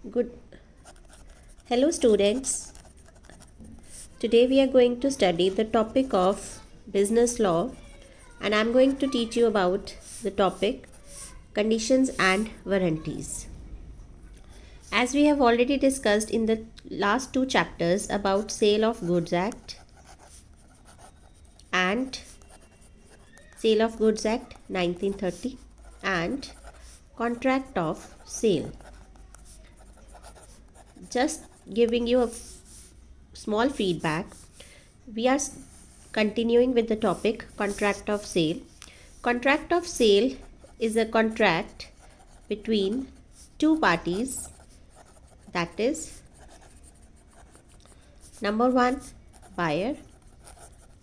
Good. Hello, students. Today we are going to study the topic of business law, and I'm going to teach you about the topic conditions and warranties. As we have already discussed in the last two chapters about Sale of Goods Act and Sale of Goods Act 1930 and Contract of Sale. Just giving you a small feedback, we are continuing with the topic contract of sale. Contract of sale is a contract between two parties, that is number one buyer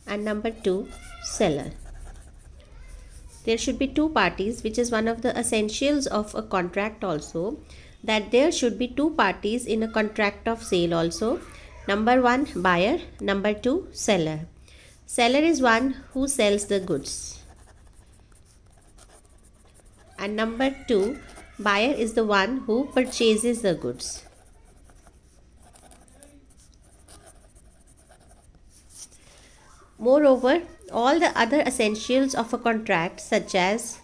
and number two seller. There should be two parties, which is one of the essentials of a contract also, that there should be two parties in a contract of sale also. Number one buyer, number two seller. Seller is one who sells the goods, and number two buyer is the one who purchases the goods. Moreover, all the other essentials of a contract, such as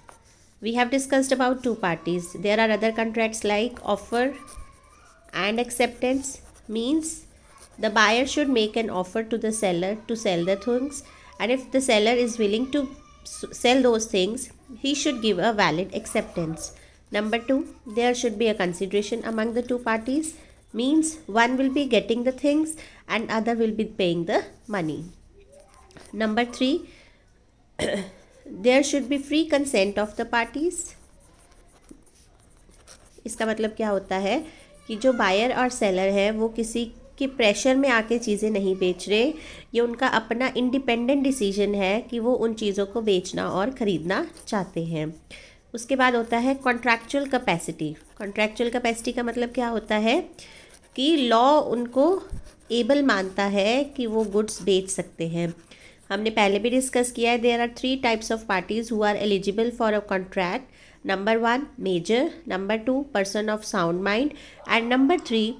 we have discussed about two parties, there are other contracts like offer and acceptance, means the buyer should make an offer to the seller to sell the things, and if the seller is willing to sell those things, he should give a valid acceptance. Number two, there should be a consideration among the two parties, means one will be getting the things and other will be paying the money. Number three, there should be free consent of the parties. इसका मतलब क्या होता है कि जो buyer और seller है वो किसी के प्रेशर में आके चीज़ें नहीं बेच रहे, ये उनका अपना इंडिपेंडेंट डिसीजन है कि वो उन चीज़ों को बेचना और ख़रीदना चाहते हैं. उसके बाद होता है कॉन्ट्रैक्चुअल कैपेसिटी. कॉन्ट्रैक्चुअल कैपेसिटी का मतलब क्या होता है कि लॉ उनको एबल मानता है कि वो गुड्स बेच सकते हैं. हमने पहले भी डिस्कस किया है, there are three types of parties who are eligible for a contract. Number one major, number two person of sound mind, and number three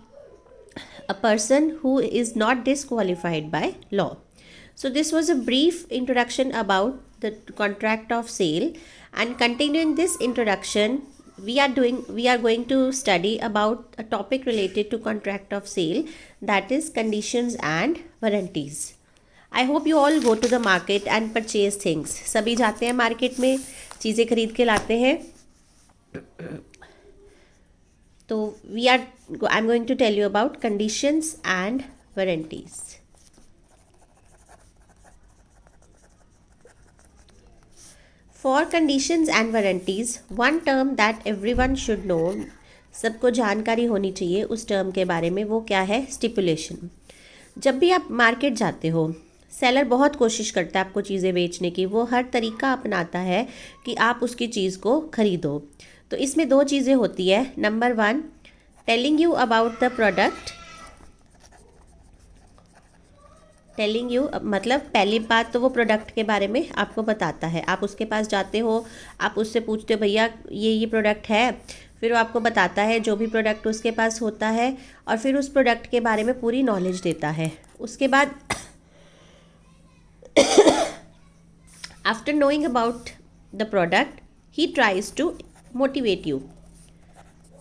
a person who is not disqualified by law. So this was a brief introduction about the contract of sale, and continuing this introduction we are going to study about a topic related to contract of sale, that is conditions and warranties. I hope you all go to the market and purchase things. सभी जाते हैं market में, चीज़ें खरीद के लाते हैं. तो I'm going to tell you about conditions and warranties. For conditions and warranties, one term that everyone should know, सबको जानकारी होनी चाहिए उस टर्म के बारे में, वो क्या है? स्टिपुलेशन. जब भी आप मार्केट जाते हो, सेलर बहुत कोशिश करता है आपको चीज़ें बेचने की, वो हर तरीका अपनाता है कि आप उसकी चीज़ को खरीदो. तो इसमें दो चीज़ें होती है. Number one, telling you about the product. Telling you मतलब पहली बात तो वो प्रोडक्ट के बारे में आपको बताता है. आप उसके पास जाते हो, आप उससे पूछते हो भैया ये प्रोडक्ट है, फिर वो आपको बताता है जो भी प्रोडक्ट उसके पास होता है, और फिर उस प्रोडक्ट के बारे में पूरी नॉलेज देता है. उसके बाद after knowing about the product, he tries to motivate you.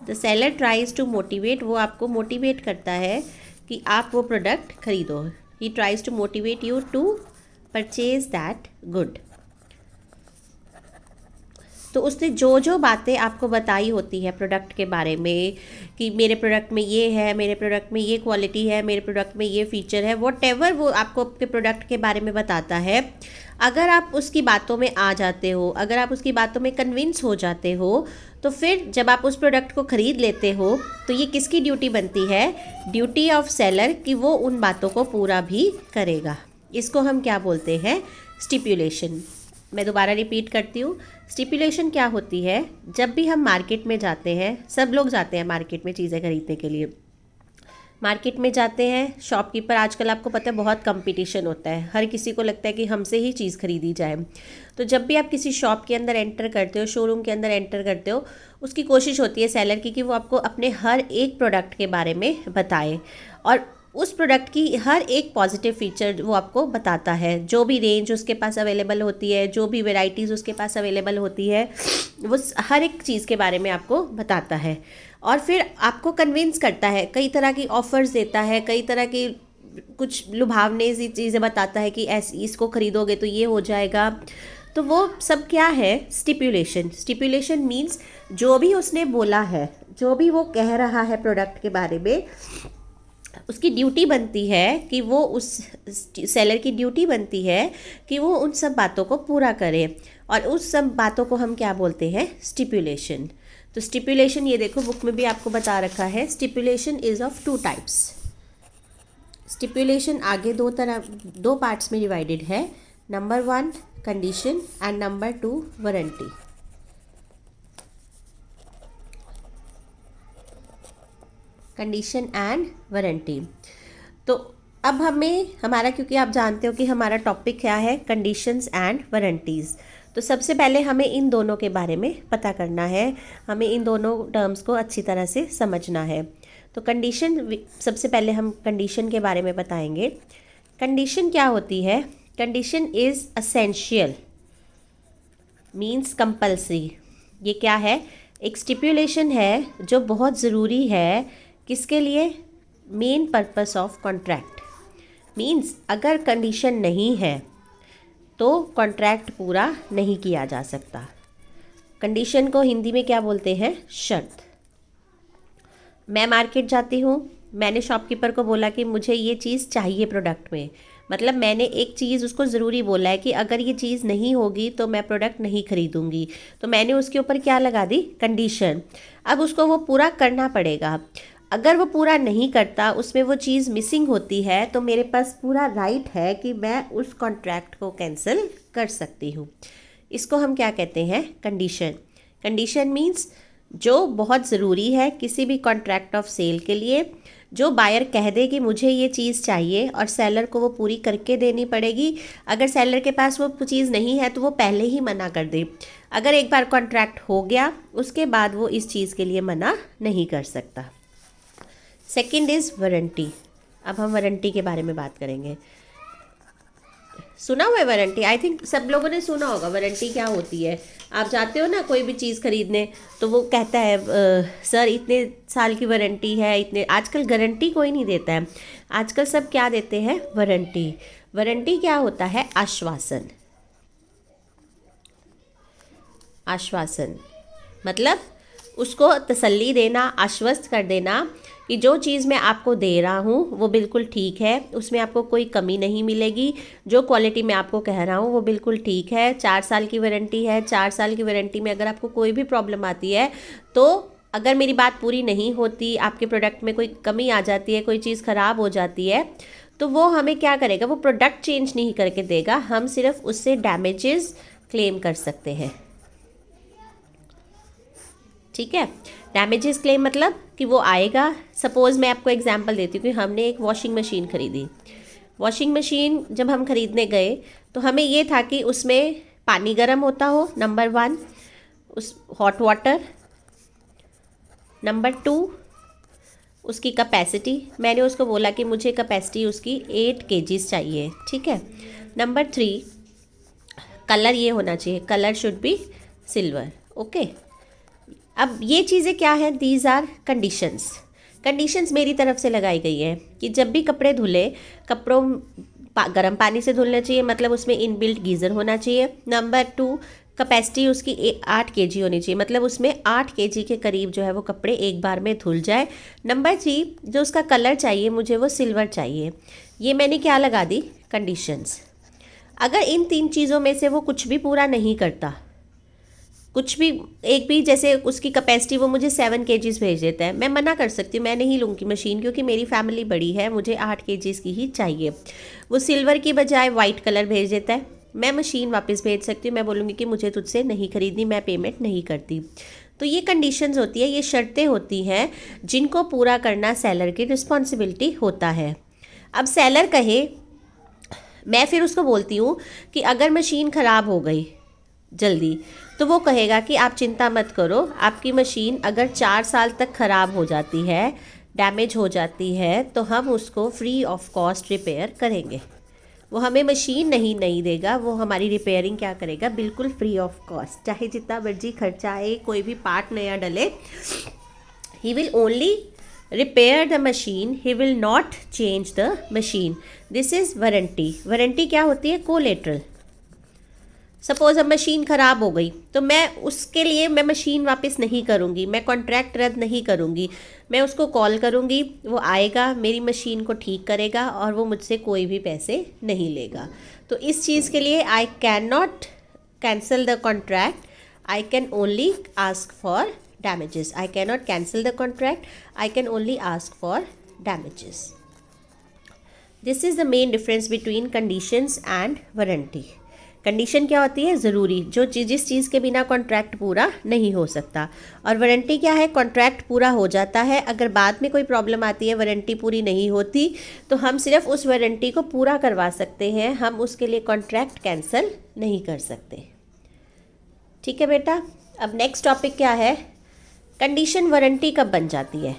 The seller tries to motivate, वो आपको मोटिवेट करता है कि आप वो प्रोडक्ट खरीदो. He tries to motivate you to purchase that good. तो उसने जो बातें आपको बताई होती है प्रोडक्ट के बारे में, कि मेरे प्रोडक्ट में ये है, मेरे प्रोडक्ट में ये क्वालिटी है, मेरे प्रोडक्ट में ये फीचर है, व्हाटएवर वो आपको आपके प्रोडक्ट के बारे में बताता है, अगर आप उसकी बातों में आ जाते हो, अगर आप उसकी बातों में कन्विंस हो जाते हो, तो फिर जब आप उस प्रोडक्ट को ख़रीद लेते हो, तो ये किसकी ड्यूटी बनती है? ड्यूटी ऑफ सेलर, कि वो उन बातों को पूरा भी करेगा. इसको हम क्या बोलते हैं? स्टिपुलेशन. मैं दोबारा रिपीट करती हूँ. स्टिपुलेशन क्या होती है? जब भी हम मार्केट में जाते हैं, सब लोग जाते हैं मार्केट में चीज़ें खरीदने के लिए, मार्केट में जाते हैं, शॉपकीपर, आजकल आपको पता है बहुत कंपटीशन होता है, हर किसी को लगता है कि हमसे ही चीज़ खरीदी जाए। तो जब भी आप किसी शॉप के अंदर एंटर करते हो, शोरूम के अंदर एंटर करते हो, उसकी कोशिश होती है सेलर की कि वो आपको अपने हर एक प्रोडक्ट के बारे में बताए और उस प्रोडक्ट की हर एक पॉजिटिव फीचर वो आपको बताता है। जो भी रेंज उसके पास अवेलेबल होती है, जो भी वेराइटीज़ उसके पास अवेलेबल होती है, वो हर एक चीज़ के बारे में आपको बताता है और फिर आपको कन्विंस करता है, कई तरह की ऑफ़र्स देता है, कई तरह की कुछ लुभावने सी चीज़ें बताता है कि ऐसी इसको ख़रीदोगे तो ये हो जाएगा। तो वो सब क्या है? स्टिपुलेशन। स्टिपुलेशन मीन्स जो भी उसने बोला है, जो भी वो कह रहा है प्रोडक्ट के बारे में, उसकी ड्यूटी बनती है कि वो उस सेलर की ड्यूटी बनती है कि वो उन सब बातों को पूरा करे और उस सब बातों को हम क्या बोलते हैं? स्टिपुलेशन। तो स्टिपुलेशन ये देखो बुक में भी आपको बता रखा है, stipulation is of 2 types. Stipulation आगे दो पार्ट्स में डिवाइडेड है। Number 1 condition and number 2 warranty. Condition and warranty. तो अब हमारा, क्योंकि आप जानते हो कि हमारा टॉपिक क्या है, कंडीशंस एंड वारंटीज़, तो सबसे पहले हमें इन दोनों के बारे में पता करना है, हमें इन दोनों टर्म्स को अच्छी तरह से समझना है। तो कंडीशन, सबसे पहले हम कंडीशन के बारे में बताएंगे। कंडीशन क्या होती है? Condition is essential, means compulsory. ये क्या है? एक स्टिपुलेशन है जो बहुत ज़रूरी है, किसके लिए? Main purpose of contract. Means अगर कंडीशन नहीं है तो कॉन्ट्रैक्ट पूरा नहीं किया जा सकता। कंडीशन को हिंदी में क्या बोलते हैं? शर्त। मैं मार्केट जाती हूँ, मैंने शॉपकीपर को बोला कि मुझे ये चीज़ चाहिए प्रोडक्ट में, मतलब मैंने एक चीज़ उसको ज़रूरी बोला है कि अगर ये चीज़ नहीं होगी तो मैं प्रोडक्ट नहीं खरीदूंगी, तो मैंने उसके ऊपर क्या लगा दी? कंडीशन। अब उसको वो पूरा करना पड़ेगा। अगर वो पूरा नहीं करता, उसमें वो चीज़ मिसिंग होती है, तो मेरे पास पूरा राइट है कि मैं उस कॉन्ट्रैक्ट को कैंसिल कर सकती हूँ। इसको हम क्या कहते हैं? कंडीशन। कंडीशन मीन्स जो बहुत ज़रूरी है किसी भी कॉन्ट्रैक्ट ऑफ सेल के लिए, जो बायर कह दे कि मुझे ये चीज़ चाहिए और सेलर को वो पूरी करके देनी पड़ेगी। अगर सेलर के पास वो चीज़ नहीं है तो वो पहले ही मना कर दे। अगर एक बार कॉन्ट्रैक्ट हो गया, उसके बाद वो इस चीज़ के लिए मना नहीं कर सकता। Second is warranty. अब हम वारंटी के बारे में बात करेंगे। सुना हुआ है वारंटी? आई थिंक सब लोगों ने सुना होगा वारंटी क्या होती है। आप जाते हो ना कोई भी चीज़ खरीदने, तो वो कहता है सर इतने साल की वारंटी है, इतने। आजकल गारंटी कोई नहीं देता है, आजकल सब क्या देते हैं? वारंटी। वारंटी क्या होता है? आश्वासन। आश्वासन मतलब उसको तसल्ली देना, आश्वस्त कर देना कि जो चीज़ मैं आपको दे रहा हूँ वो बिल्कुल ठीक है, उसमें आपको कोई कमी नहीं मिलेगी, जो क्वालिटी मैं आपको कह रहा हूँ वो बिल्कुल ठीक है। 4 साल की वारंटी है, 4 साल की वारंटी में अगर आपको कोई भी प्रॉब्लम आती है, तो अगर मेरी बात पूरी नहीं होती, आपके प्रोडक्ट में कोई कमी आ जाती है, कोई चीज़ ख़राब हो जाती है, तो वो हमें क्या करेगा? वो प्रोडक्ट चेंज नहीं करके देगा, हम सिर्फ उससे डैमेजेस क्लेम कर सकते हैं। ठीक है? डैमेजेस क्लेम मतलब कि वो आएगा। सपोज़ मैं आपको एग्जांपल देती हूँ कि हमने एक वॉशिंग मशीन ख़रीदी। वॉशिंग मशीन जब हम ख़रीदने गए तो हमें ये था कि उसमें पानी गर्म होता हो, नंबर 1, उस हॉट वाटर, नंबर 2 उसकी कैपेसिटी। मैंने उसको बोला कि मुझे कैपेसिटी उसकी 8 kgs चाहिए। ठीक है? नंबर 3 कलर ये होना चाहिए, colour should be silver. Okay, अब ये चीज़ें क्या हैं? These are conditions. कंडीशंस मेरी तरफ से लगाई गई है कि जब भी कपड़े धुले, कपड़ों गर्म पानी से धुलना चाहिए, मतलब उसमें इनबिल्ट गीज़र होना चाहिए। नंबर 2 कैपेसिटी उसकी 8 kg होनी चाहिए, मतलब उसमें 8 kg के करीब जो है वो कपड़े एक बार में धुल जाए। नंबर 3 जो उसका कलर चाहिए, मुझे वो सिल्वर चाहिए। ये मैंने क्या लगा दी? कंडीशंस। अगर इन 3 चीज़ों में से वो कुछ भी पूरा नहीं करता, कुछ भी, एक भी, जैसे उसकी कैपेसिटी वो मुझे 7 kgs भेज देता है, मैं मना कर सकती हूँ, मैं नहीं लूँगी मशीन क्योंकि मेरी फैमिली बड़ी है, मुझे 8 kgs की ही चाहिए। वो सिल्वर की बजाय वाइट कलर भेज देता है, मैं मशीन वापस भेज सकती हूँ, मैं बोलूँगी कि मुझे तुझसे नहीं खरीदनी, मैं पेमेंट नहीं करती। तो ये कंडीशंस होती है, ये शर्तें होती हैं जिनको पूरा करना सेलर की रिस्पॉन्सिबिलिटी होता है। अब सेलर कहे, मैं फिर उसको बोलती हूँ कि अगर मशीन ख़राब हो गई जल्दी, तो वो कहेगा कि आप चिंता मत करो, आपकी मशीन अगर 4 साल तक ख़राब हो जाती है, डैमेज हो जाती है, तो हम उसको फ्री ऑफ कॉस्ट रिपेयर करेंगे। वो हमें मशीन नहीं देगा, वो हमारी रिपेयरिंग क्या करेगा, बिल्कुल फ्री ऑफ कॉस्ट, चाहे जितना मर्जी खर्चा आए, कोई भी पार्ट नया डले, he will only repair the machine, he will not change the machine. This is warranty. Warranty क्या होती है, कोलेटरल। सपोज अब मशीन ख़राब हो गई, तो मैं उसके लिए मैं मशीन वापस नहीं करूँगी, मैं कॉन्ट्रैक्ट रद्द नहीं करूँगी, मैं उसको कॉल करूँगी, वो आएगा, मेरी मशीन को ठीक करेगा और वो मुझसे कोई भी पैसे नहीं लेगा। तो इस चीज़ के लिए I can not cancel the contract, I can only ask for damages. I cannot cancel the contract, I can only ask for damages. This is the main difference between conditions and warranty. Condition क्या होती है, ज़रूरी, जो जिस चीज़ के बिना contract पूरा नहीं हो सकता। और वारंटी क्या है, कॉन्ट्रैक्ट पूरा हो जाता है, अगर बाद में कोई प्रॉब्लम आती है, वारंटी पूरी नहीं होती, तो हम सिर्फ उस वारंटी को पूरा करवा सकते हैं, हम उसके लिए कॉन्ट्रैक्ट कैंसिल नहीं कर सकते। ठीक है बेटा। अब नेक्स्ट टॉपिक क्या है, कंडीशन वारंटी कब बन जाती है।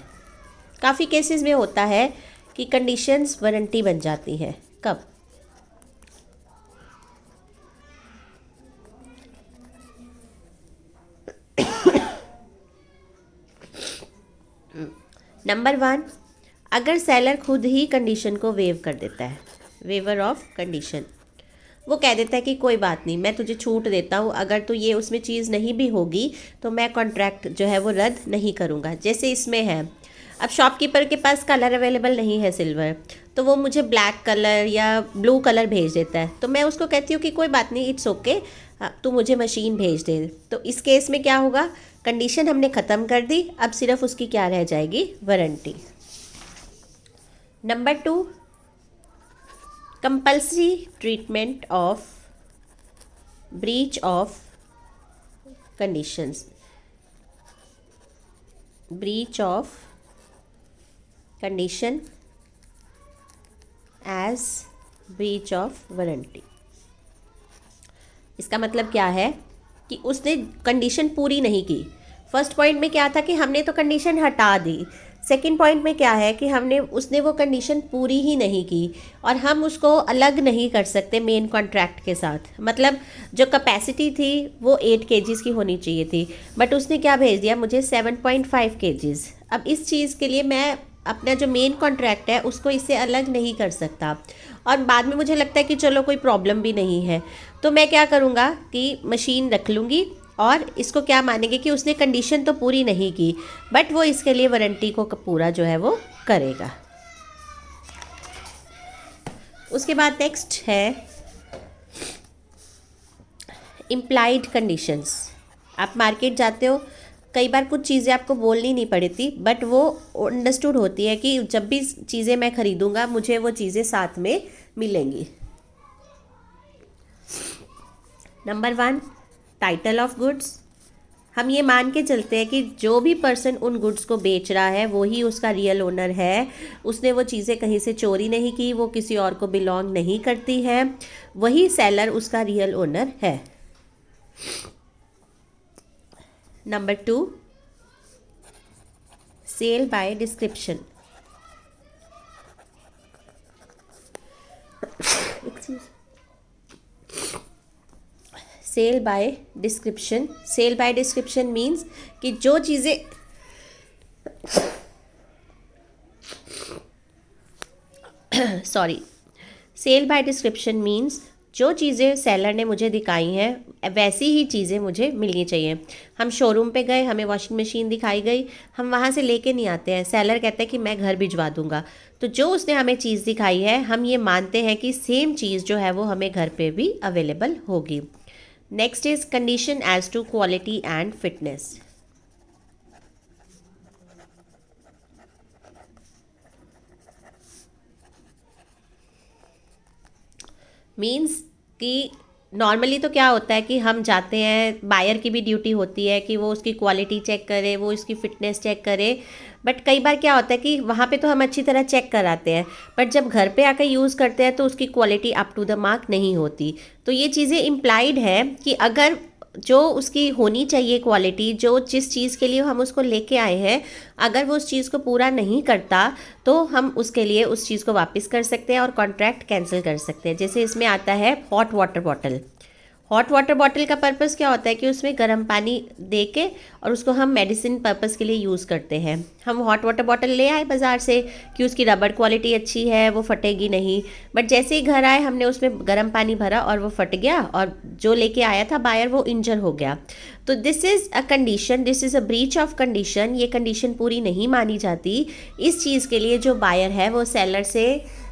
काफ़ी केसेस में होता है कि कंडीशंस वारंटी बन जाती है, कब, नंबर 1, अगर सेलर खुद ही कंडीशन को वेव कर देता है, वेवर ऑफ कंडीशन। वो कह देता है कि कोई बात नहीं, मैं तुझे छूट देता हूँ, अगर तो ये उसमें चीज़ नहीं भी होगी तो मैं कॉन्ट्रैक्ट जो है वो रद्द नहीं करूँगा। जैसे इसमें है, अब शॉपकीपर के पास कलर अवेलेबल नहीं है सिल्वर, तो वो मुझे ब्लैक कलर या ब्लू कलर भेज देता है, तो मैं उसको कहती हूँ कि कोई बात नहीं, इट्स ओके, तू मुझे मशीन भेज दे। तो इस केस में क्या होगा, कंडीशन हमने ख़त्म कर दी, अब सिर्फ उसकी क्या रह जाएगी, warranty. Number 2, compulsory treatment of breach of conditions, breach of condition as breach of warranty। इसका मतलब क्या है कि उसने कंडीशन पूरी नहीं की। फर्स्ट पॉइंट में क्या था कि हमने तो कंडीशन हटा दी, सेकंड पॉइंट में क्या है कि उसने वो कंडीशन पूरी ही नहीं की, और हम उसको अलग नहीं कर सकते मेन कॉन्ट्रैक्ट के साथ। मतलब जो कैपेसिटी थी वो 8 kgs की होनी चाहिए थी, बट उसने क्या भेज दिया मुझे, 7.5 kgs। अब इस चीज़ के लिए मैं अपना जो मेन कॉन्ट्रैक्ट है उसको इससे अलग नहीं कर सकता, और बाद में मुझे लगता है कि चलो कोई प्रॉब्लम भी नहीं है, तो मैं क्या करूँगा कि मशीन रख लूँगी, और इसको क्या मानेंगे कि उसने कंडीशन तो पूरी नहीं की, बट वो इसके लिए वारंटी को पूरा जो है वो करेगा। उसके बाद नेक्स्ट है इम्प्लाइड कंडीशंस। आप मार्केट जाते हो, कई बार कुछ चीज़ें आपको बोलनी नहीं पड़ती, बट वो अंडरस्टूड होती है कि जब भी चीज़ें मैं ख़रीदूँगा मुझे वो चीज़ें साथ में मिलेंगी। Number 1, title of goods. हम ये मान के चलते हैं कि जो भी पर्सन उन गुड्स को बेच रहा है वो ही उसका रियल ओनर है, उसने वो चीज़ें कहीं से चोरी नहीं की, वो किसी और को बिलोंग नहीं करती है, वही सेलर उसका रियल ओनर है। Number 2, sale by description. Sale by description. Sale by description means कि जो चीज़ें सेल बाय डिस्क्रिप्शन मीन्स जो चीज़ें सेलर ने मुझे दिखाई हैं वैसी ही चीज़ें मुझे मिलनी चाहिए। हम शोरूम पे गए, हमें वॉशिंग मशीन दिखाई गई, हम वहाँ से लेके नहीं आते हैं, सेलर कहता है कि मैं घर भिजवा दूंगा, तो जो उसने हमें चीज़ दिखाई है हम ये मानते हैं कि सेम चीज़ जो है वो हमें घर पे भी अवेलेबल होगी। Next is condition as to quality and fitness. Means कि नॉर्मली तो क्या होता है कि हम जाते हैं, बायर की भी ड्यूटी होती है कि वो उसकी क्वालिटी चेक करे, वो उसकी फ़िटनेस चेक करे। बट कई बार क्या होता है कि वहाँ पे तो हम अच्छी तरह चेक कराते हैं, बट जब घर पे आकर यूज़ करते हैं तो उसकी quality up to the mark नहीं होती। तो ये चीज़ें इम्प्लाइड है कि अगर जो उसकी होनी चाहिए क्वालिटी, जो जिस चीज़ के लिए हम उसको लेके आए हैं, अगर वो उस चीज़ को पूरा नहीं करता तो हम उसके लिए उस चीज़ को वापस कर सकते हैं और कॉन्ट्रैक्ट कैंसिल कर सकते हैं। जैसे इसमें आता है hot water bottle. Hot water bottle का पर्पस क्या होता है कि उसमें गर्म पानी दे के और उसको हम मेडिसिन पर्पस के लिए यूज़ करते हैं। हम हॉट वाटर बॉटल ले आए बाज़ार से कि उसकी रबड़ क्वालिटी अच्छी है, वो फटेगी नहीं, बट जैसे ही घर आए हमने उसमें गर्म पानी भरा और वो फट गया और जो लेके आया था बायर वो इंजर हो गया। तो this is a condition, this is a breach of condition. ये कंडीशन पूरी नहीं मानी जाती। इस चीज़ के लिए जो बायर है वो सेलर से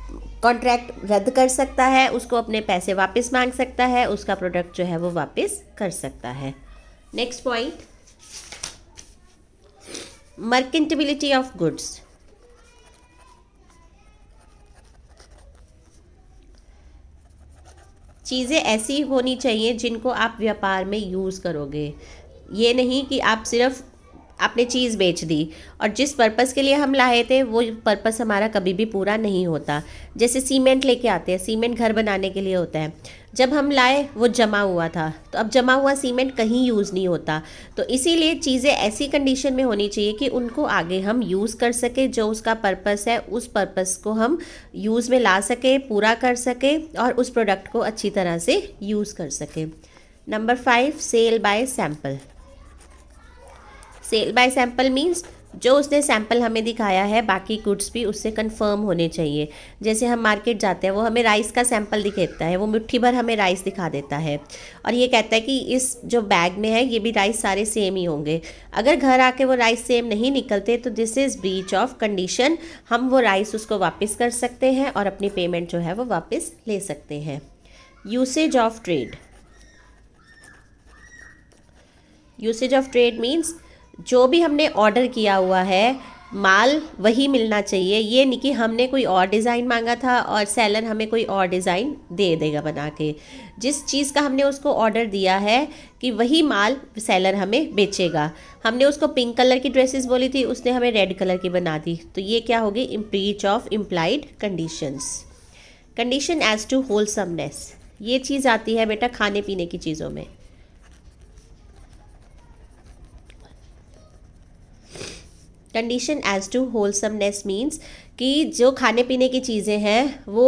कॉन्ट्रैक्ट रद्द कर सकता है, उसको अपने पैसे वापस मांग सकता है, उसका प्रोडक्ट जो है वो वापस कर सकता है। Next point, मर्केंटेबिलिटी of goods. चीज़ें ऐसी होनी चाहिए जिनको आप व्यापार में यूज़ करोगे। ये नहीं कि आप सिर्फ आपने चीज़ बेच दी और जिस पर्पस के लिए हम लाए थे वो पर्पस हमारा कभी भी पूरा नहीं होता। जैसे सीमेंट लेके आते हैं, सीमेंट घर बनाने के लिए होता है, जब हम लाए वो जमा हुआ था, तो अब जमा हुआ सीमेंट कहीं यूज़ नहीं होता। तो इसीलिए चीज़ें ऐसी कंडीशन में होनी चाहिए कि उनको आगे हम यूज़ कर सके, जो उसका पर्पस है उस पर्पस को हम यूज़ में ला सके, पूरा कर सके और उस प्रोडक्ट को अच्छी तरह से यूज़ कर सके। Number 5, sale by sample. Sale by sample means जो उसने सैम्पल हमें दिखाया है बाकी गुड्स भी उससे कंफर्म होने चाहिए। जैसे हम मार्केट जाते हैं, वो हमें राइस का सैम्पल दिखाता है, वो मुट्ठी भर हमें राइस दिखा देता है और ये कहता है कि इस जो बैग में है ये भी राइस सारे सेम ही होंगे। अगर घर आके वो राइस सेम नहीं निकलते तो this is breach of condition. हम वो राइस उसको वापस कर सकते हैं और अपनी पेमेंट जो है वो वापस ले सकते हैं। Usage of trade. Usage of trade means जो भी हमने ऑर्डर किया हुआ है माल वही मिलना चाहिए। ये नहीं कि हमने कोई और डिज़ाइन मांगा था और सेलर हमें कोई और डिज़ाइन दे देगा बना के। जिस चीज़ का हमने उसको ऑर्डर दिया है कि वही माल सेलर हमें बेचेगा। हमने उसको पिंक कलर की ड्रेसेस बोली थी, उसने हमें रेड कलर की बना दी, तो ये क्या होगी, breach of implied conditions. Condition as to wholesomeness, ये चीज़ आती है बेटा खाने पीने की चीज़ों में। Condition as to wholesomeness means कि जो खाने पीने की चीज़ें हैं वो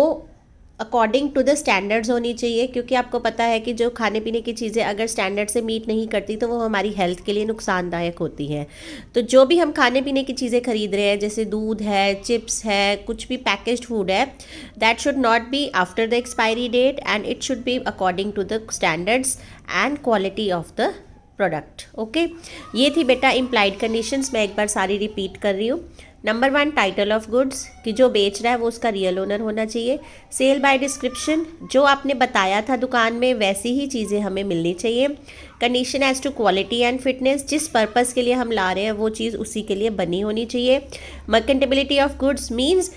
अकॉर्डिंग टू द स्टैंडर्ड्स होनी चाहिए, क्योंकि आपको पता है कि जो खाने पीने की चीज़ें अगर स्टैंडर्ड से मीट नहीं करती तो वो हमारी हेल्थ के लिए नुकसानदायक होती हैं। तो जो भी हम खाने पीने की चीज़ें खरीद रहे हैं, जैसे दूध है, चिप्स है, कुछ भी पैकेज्ड फूड है, that should not be after the expiry date and it should be according to the standards and quality of the product. Okay, ये थी बेटा इम्प्लाइड कंडीशंस। मैं एक बार सारी रिपीट कर रही हूँ। नंबर 1, टाइटल ऑफ गुड्स, कि जो बेच रहा है वो उसका रियल ओनर होना चाहिए। सेल बाय डिस्क्रिप्शन, जो आपने बताया था दुकान में वैसी ही चीज़ें हमें मिलनी चाहिए। Condition as to quality and fitness, जिस पर्पस के लिए हम ला रहे हैं वो चीज़ उसी के लिए बनी होनी चाहिए। मर्केंटेबिलिटी ऑफ गुड्स मीन्स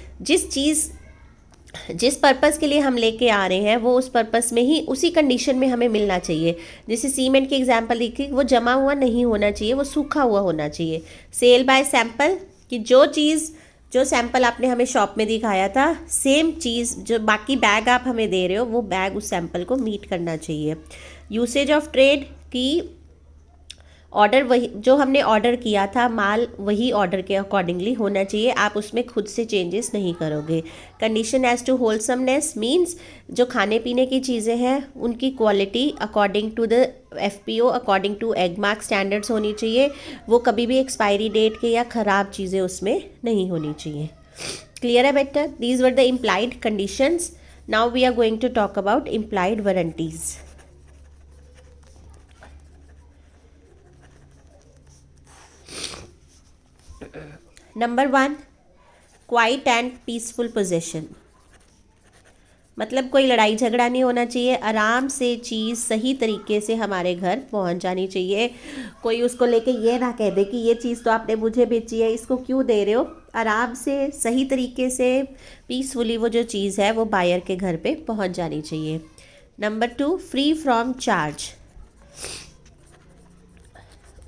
जिस पर्पस के लिए हम लेके आ रहे हैं वो उस पर्पस में ही उसी कंडीशन में हमें मिलना चाहिए। जैसे सीमेंट की एग्जांपल देखिए, वो जमा हुआ नहीं होना चाहिए, वो सूखा हुआ होना चाहिए। सेल बाय सैंपल, कि जो सैंपल आपने हमें शॉप में दिखाया था सेम चीज़ जो बाकी बैग आप हमें दे रहे हो वो बैग उस सैंपल को मीट करना चाहिए। यूसेज ऑफ ट्रेड, की ऑर्डर वही जो हमने ऑर्डर किया था माल वही ऑर्डर के अकॉर्डिंगली होना चाहिए, आप उसमें खुद से चेंजेस नहीं करोगे। Condition as to wholesomeness means जो खाने पीने की चीज़ें हैं उनकी quality according to the FPO, according to Agmark standards होनी चाहिए। वो कभी भी एक्सपायरी डेट के या ख़राब चीज़ें उसमें नहीं होनी चाहिए। क्लियर है बेटा? These were the implied conditions. Now we are going to talk about implied warranties. Number 1, quiet and peaceful possession, मतलब कोई लड़ाई झगड़ा नहीं होना चाहिए, आराम से चीज़ सही तरीके से हमारे घर पहुंच जानी चाहिए। कोई उसको लेके ये ना कह दे कि ये चीज़ तो आपने मुझे बेची है, इसको क्यों दे रहे हो। आराम से सही तरीके से पीसफुली वो जो चीज़ है वो बायर के घर पे पहुंच जानी चाहिए। नंबर 2, फ्री फ्रॉम चार्ज,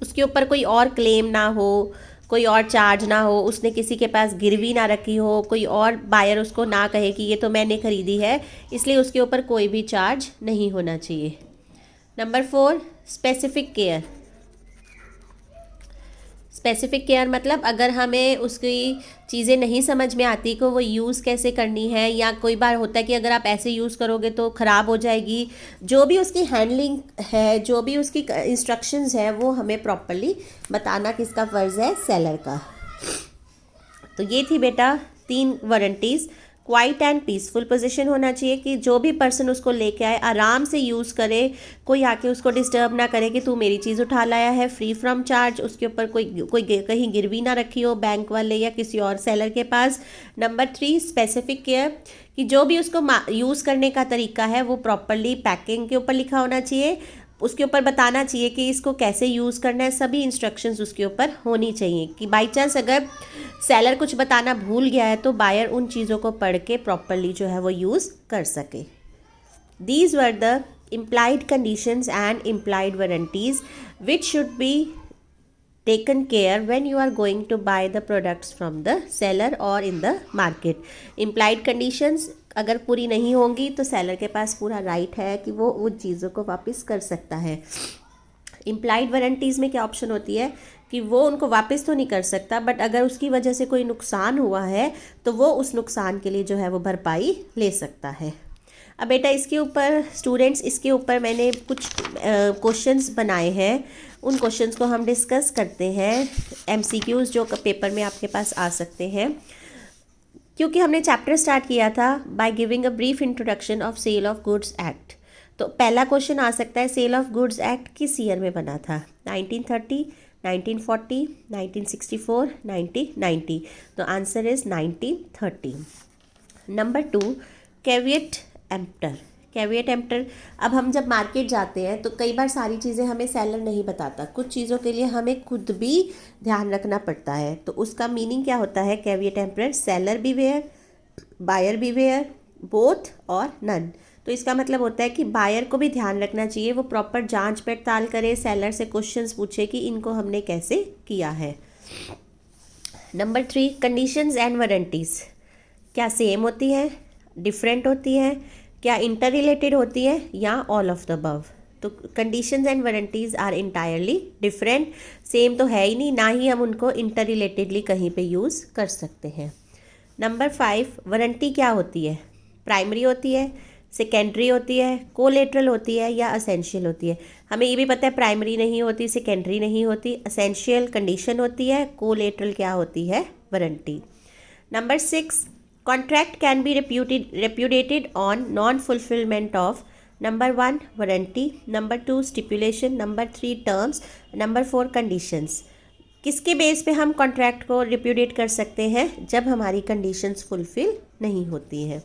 उसके ऊपर कोई और क्लेम ना हो, कोई और चार्ज ना हो, उसने किसी के पास गिरवी ना रखी हो, कोई और बायर उसको ना कहे कि ये तो मैंने खरीदी है, इसलिए उसके ऊपर कोई भी चार्ज नहीं होना चाहिए। Number 4, specific care. Specific care मतलब अगर हमें उसकी चीज़ें नहीं समझ में आती कि वो यूज़ कैसे करनी है, या कोई बार होता है कि अगर आप ऐसे यूज़ करोगे तो ख़राब हो जाएगी, जो भी उसकी हैंडलिंग है, जो भी उसकी इंस्ट्रक्शंस है, वो हमें प्रॉपरली बताना किसका फ़र्ज़ है, सेलर का। तो ये थी बेटा 3 warranties. Quite and peaceful position होना चाहिए कि जो भी पर्सन उसको लेके आए आराम से यूज़ करे, कोई आके उसको डिस्टर्ब ना करे कि तू मेरी चीज़ उठा लाया है। फ्री फ्रॉम चार्ज, उसके ऊपर कोई कहीं गिरवी ना रखी हो बैंक वाले या किसी और सेलर के पास। नंबर 3, स्पेसिफिक केयर कि जो भी उसको यूज़ करने का तरीका है वो प्रॉपरली पैकिंग के ऊपर लिखा होना चाहिए, उसके ऊपर बताना चाहिए कि इसको कैसे यूज़ करना है, सभी इंस्ट्रक्शंस उसके ऊपर होनी चाहिए कि बाई चांस अगर सेलर कुछ बताना भूल गया है तो बायर उन चीज़ों को पढ़ के प्रॉपरली जो है वो यूज़ कर सके। These were the implied conditions and implied warranties which should be taken care when you are going to buy the products from the seller or in the market. implied conditions अगर पूरी नहीं होंगी तो seller के पास पूरा right है कि वो उन चीज़ों को वापस कर सकता है। इम्प्लाइड वारंटीज़ में क्या ऑप्शन होती है कि वो उनको वापस तो नहीं कर सकता, बट अगर उसकी वजह से कोई नुकसान हुआ है तो वो उस नुकसान के लिए जो है वो भरपाई ले सकता है। अब बेटा इसके ऊपर स्टूडेंट्स, इसके ऊपर मैंने कुछ क्वेश्चंस बनाए हैं, उन क्वेश्चंस को हम डिस्कस करते हैं। एमसीक्यूज़ जो पेपर में आपके पास आ सकते हैं, क्योंकि हमने चैप्टर स्टार्ट किया था by giving a brief introduction of sale of goods act. तो पहला क्वेश्चन आ सकता है, सेल ऑफ गुड्स एक्ट किस ईयर में बना था? 1930, 1940, 1964, 1990। तो answer is 1930। Number 2, caveat emptor. Caveat emptor, अब हम जब मार्केट जाते हैं तो कई बार सारी चीज़ें हमें सेलर नहीं बताता, कुछ चीज़ों के लिए हमें खुद भी ध्यान रखना पड़ता है। तो उसका मीनिंग क्या होता है caveat emptor? Seller beware, buyer beware, both और नन। तो इसका मतलब होता है कि बायर को भी ध्यान रखना चाहिए, वो प्रॉपर जांच पड़ताल करे, सेलर से क्वेश्चंस पूछे कि इनको हमने कैसे किया है। नंबर 3, कंडीशंस एंड वारंटीज़ क्या सेम होती है, डिफरेंट होती है, क्या इंटर रिलेटेड होती है, या ऑल ऑफ द अबव? तो conditions and warranties are entirely different, same तो है ही नहीं, ना ही हम उनको इंटर रिलेटेडली कहीं पे यूज़ कर सकते हैं। नंबर 5, वारंटी क्या होती है? प्राइमरी होती है, सेकेंडरी होती है, कोलेटरल होती है, या असेंशियल होती है? हमें ये भी पता है प्राइमरी नहीं होती, सेकेंडरी नहीं होती, असेंशियल कंडीशन होती है, कोलेटरल क्या होती है? Warranty. Number 6, contract can be repudiated on non-fulfillment of number 1 warranty, number 2 stipulation, number 3 terms, number 4 conditions। किसके बेस पे हम कॉन्ट्रैक्ट को रिप्यूडिएट कर सकते हैं? जब हमारी कंडीशंस फुलफिल नहीं होती हैं।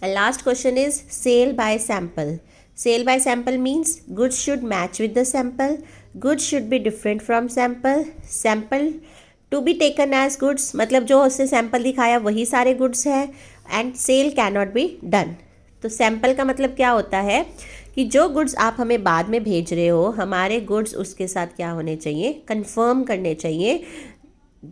And last question is sale by sample. Sale by sample means goods should match with the sample, goods should be different from sample, sample to be taken as goods, मतलब जो उसने sample दिखाया वही सारे goods है, and sale can not be done. तो sample का मतलब क्या होता है कि जो गुड्स आप हमें बाद में भेज रहे हो, हमारे गुड्स उसके साथ क्या होने चाहिए? कंफर्म करने चाहिए।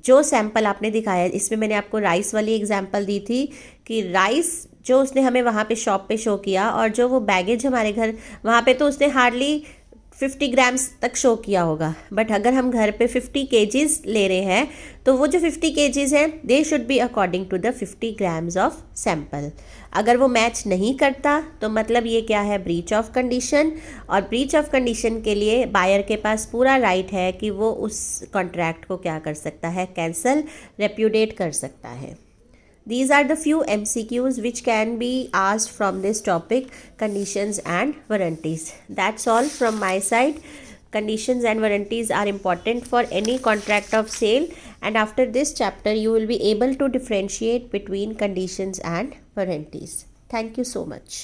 जो सैम्पल आपने दिखाया, इसमें मैंने आपको राइस वाली एग्जांपल दी थी कि राइस जो उसने हमें वहाँ पे शॉप पे शो किया, और जो वो बैगेज हमारे घर वहाँ पे तो उसने हार्डली 50 ग्राम्स तक शो किया होगा, बट अगर हम घर पे 50 केजीज ले रहे हैं तो वो जो 50 केजीज हैं they should be according to the 50 grams of sample. अगर वो मैच नहीं करता तो मतलब ये क्या है? Breach of condition. और ब्रीच ऑफ कंडीशन के लिए बायर के पास पूरा राइट है कि वो उस कॉन्ट्रैक्ट को क्या कर सकता है? कैंसल, रेप्यूडिएट कर सकता है। These are the few MCQs which can be asked from this topic, conditions and warranties. That's all from my side. Conditions and warranties are important for any contract of sale, and after this chapter you will be able to differentiate between conditions and warranties. Thank you so much.